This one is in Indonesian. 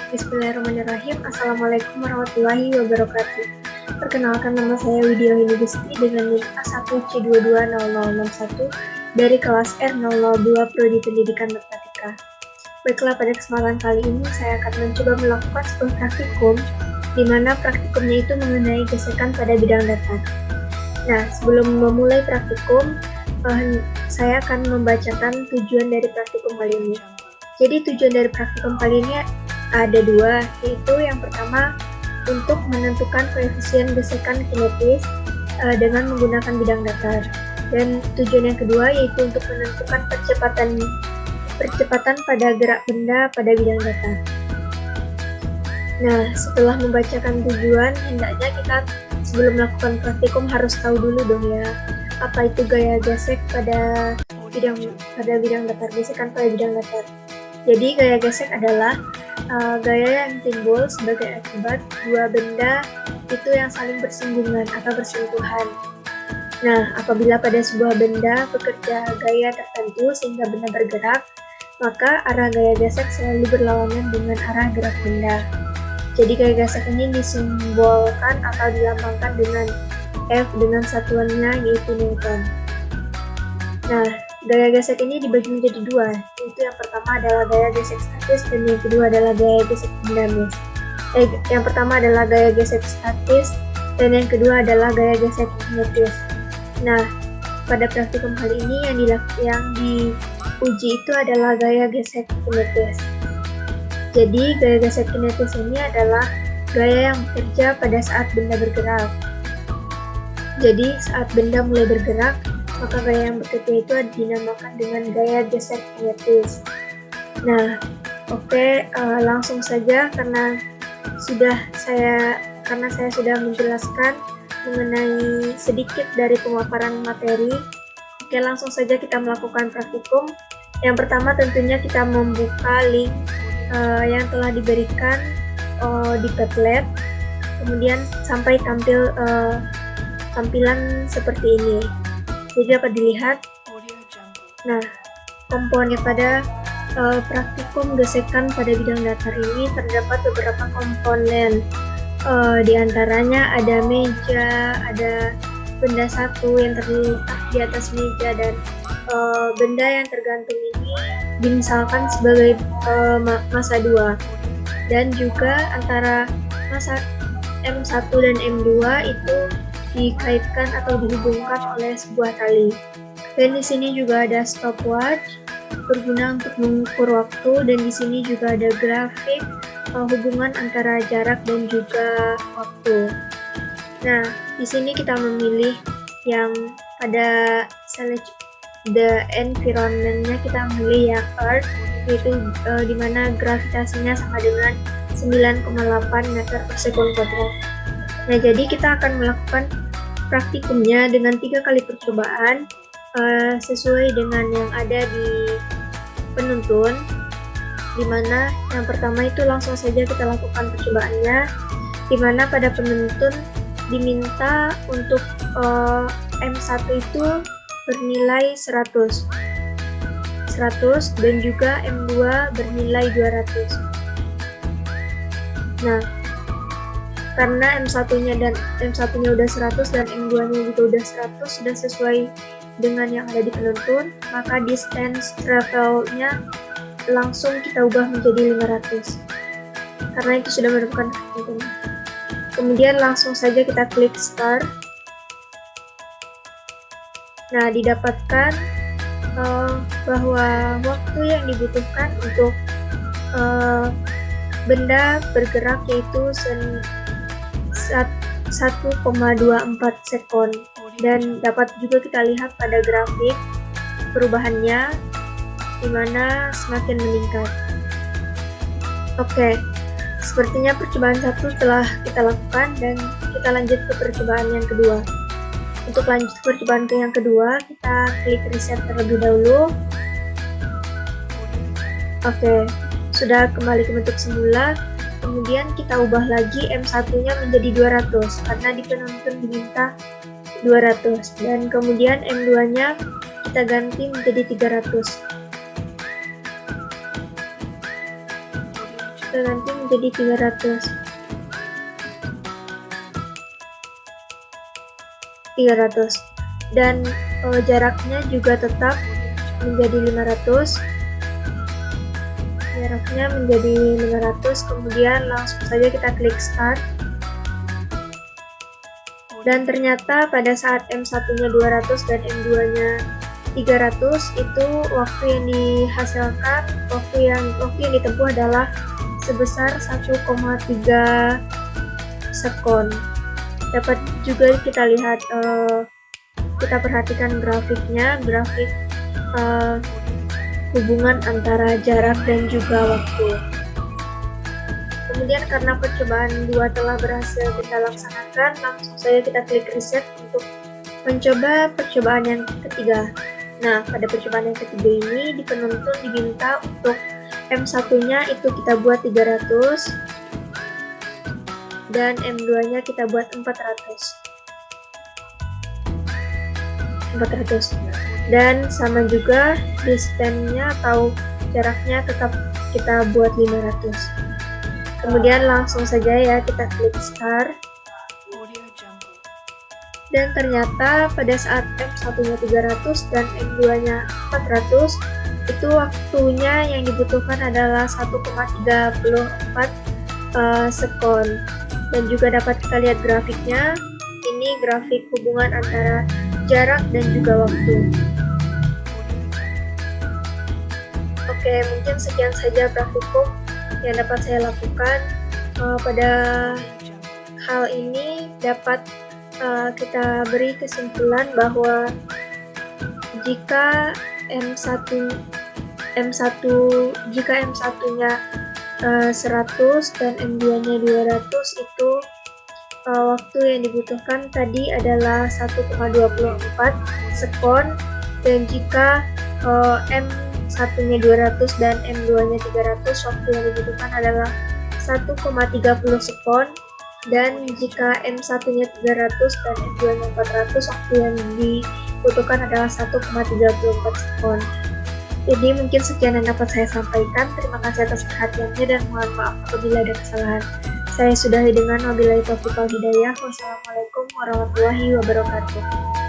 Bismillahirrahmanirrahim. Assalamualaikum warahmatullahi wabarakatuh. Perkenalkan, nama saya Widya Windy Gusti dengan NIM A1C220061 dari kelas R002 Prodi Pendidikan Matematika. Baiklah, pada kesempatan kali ini saya akan mencoba melakukan sebuah praktikum di mana praktikumnya itu mengenai gesekan pada bidang datar. Nah, sebelum memulai praktikum, saya akan membacakan tujuan dari praktikum kali ini. Jadi tujuan dari praktikum kali ini ada dua, yaitu yang pertama untuk menentukan koefisien gesekan kinetis dengan menggunakan bidang datar, dan tujuan yang kedua yaitu untuk menentukan percepatan pada gerak benda pada bidang datar. Nah, setelah membacakan tujuan, hendaknya kita sebelum melakukan praktikum harus tahu dulu dong ya, apa itu gaya gesek pada bidang datar, gesekan pada bidang datar. Jadi gaya gesek adalah gaya yang timbul sebagai akibat dua benda itu yang saling bersinggungan atau bersentuhan. Nah, apabila pada sebuah benda bekerja gaya tertentu sehingga benda bergerak, maka arah gaya gesek selalu berlawanan dengan arah gerak benda. Jadi gaya gesek ini disimbolkan atau dilambangkan dengan F dengan satuannya yaitu Newton. Nah, gaya gesek ini dibagi menjadi dua, yaitu yang pertama adalah gaya gesek statis dan yang kedua adalah gaya gesek dinamis. Yang pertama adalah gaya gesek statis dan yang kedua adalah gaya gesek kinetis. Nah, pada praktikum kali ini yang diuji itu adalah gaya gesek kinetis. Jadi gaya gesek kinetis ini adalah gaya yang bekerja pada saat benda bergerak. Jadi saat benda mulai bergerak, maka gaya yang bekerja itu dinamakan dengan gaya gesek kinetis. Nah, langsung saja karena saya sudah menjelaskan mengenai sedikit dari pemaparan materi. Oke, langsung saja kita melakukan praktikum. Yang pertama tentunya kita membuka link yang telah diberikan di Padlet, kemudian sampai tampilan seperti ini. Jadi dapat dilihat. Nah, komponen pada praktikum gesekan pada bidang datar ini terdapat beberapa komponen. Di antaranya ada meja, ada benda satu yang terletak di atas meja, dan benda yang tergantung ini dimisalkan sebagai massa 2. Dan juga antara massa M1 dan M2 itu dikaitkan atau dihubungkan oleh sebuah tali. Dan di sini juga ada stopwatch berguna untuk mengukur waktu, dan di sini juga ada grafik hubungan antara jarak dan juga waktu. Nah, di sini kita memilih yang pada select the environment-nya kita memilih yang Earth, yaitu di mana gravitasinya sama dengan 9,8 meter per sekund kuadrat. Nah, jadi kita akan melakukan praktikumnya dengan 3 kali percobaan sesuai dengan yang ada di penuntun, di mana yang pertama itu langsung saja kita lakukan percobaannya, di mana pada penuntun diminta untuk M1 itu bernilai 100 dan juga M2 bernilai 200. Nah, karena M1-nya udah 100 dan M2-nya juga udah 100, sudah sesuai dengan yang ada di penuntun, maka distance travel-nya langsung kita ubah menjadi 500 karena itu sudah merupakan penuntun. Kemudian langsung saja kita klik start. Nah, didapatkan bahwa waktu yang dibutuhkan untuk benda bergerak yaitu 1,24 sekon, dan dapat juga kita lihat pada grafik perubahannya di mana semakin meningkat. Oke, sepertinya percobaan 1 telah kita lakukan dan kita lanjut ke percobaan yang kedua. Untuk lanjut ke percobaan yang kedua, kita klik reset terlebih dahulu. Oke, sudah kembali ke bentuk semula. Kemudian kita ubah lagi M1-nya menjadi 200 karena di penuntun diminta 200, dan kemudian M2-nya kita ganti menjadi 300. dan nanti menjadi 300. Dan jaraknya juga tetap menjadi 500. Jaraknya menjadi 500, kemudian langsung saja kita klik start. Dan ternyata pada saat M1-nya 200 dan M2-nya 300 itu waktu yang dihasilkan, waktu yang ditempuh adalah sebesar 1,3 sekon. Dapat juga kita lihat, kita perhatikan grafiknya, grafik hubungan antara jarak dan juga waktu. Kemudian karena percobaan 2 telah berhasil kita laksanakan, langsung saja kita klik reset untuk mencoba percobaan yang ketiga. Nah, pada percobaan yang ketiga ini di penuntut diminta untuk M1-nya itu kita buat 300 dan M2-nya kita buat 400. Dan sama juga distance-nya atau jaraknya tetap kita buat 500. Kemudian langsung saja ya kita klik start. Dan ternyata pada saat M1-nya 300 dan M2-nya 400 itu waktunya yang dibutuhkan adalah 1,34 sekon. Dan juga dapat kita lihat grafiknya, ini grafik hubungan antara jarak dan juga waktu. Oke, mungkin sekian saja praktikum yang dapat saya lakukan. Pada hal ini dapat kita beri kesimpulan bahwa jika M1-nya 100 dan M2-nya 200 itu waktu yang dibutuhkan tadi adalah 1,24 sekon, dan jika M1-nya 200 dan M2-nya 300 waktu yang dibutuhkan adalah 1,30 sekon, dan jika M1-nya 300 dan M2-nya 400 waktu yang dibutuhkan adalah 1,34 sekon. Jadi mungkin sekian yang dapat saya sampaikan. Terima kasih atas perhatiannya dan mohon maaf apabila ada kesalahan. Saya sudahi dengan wabillahi taufiq wal hidayah. Wassalamualaikum warahmatullahi wabarakatuh.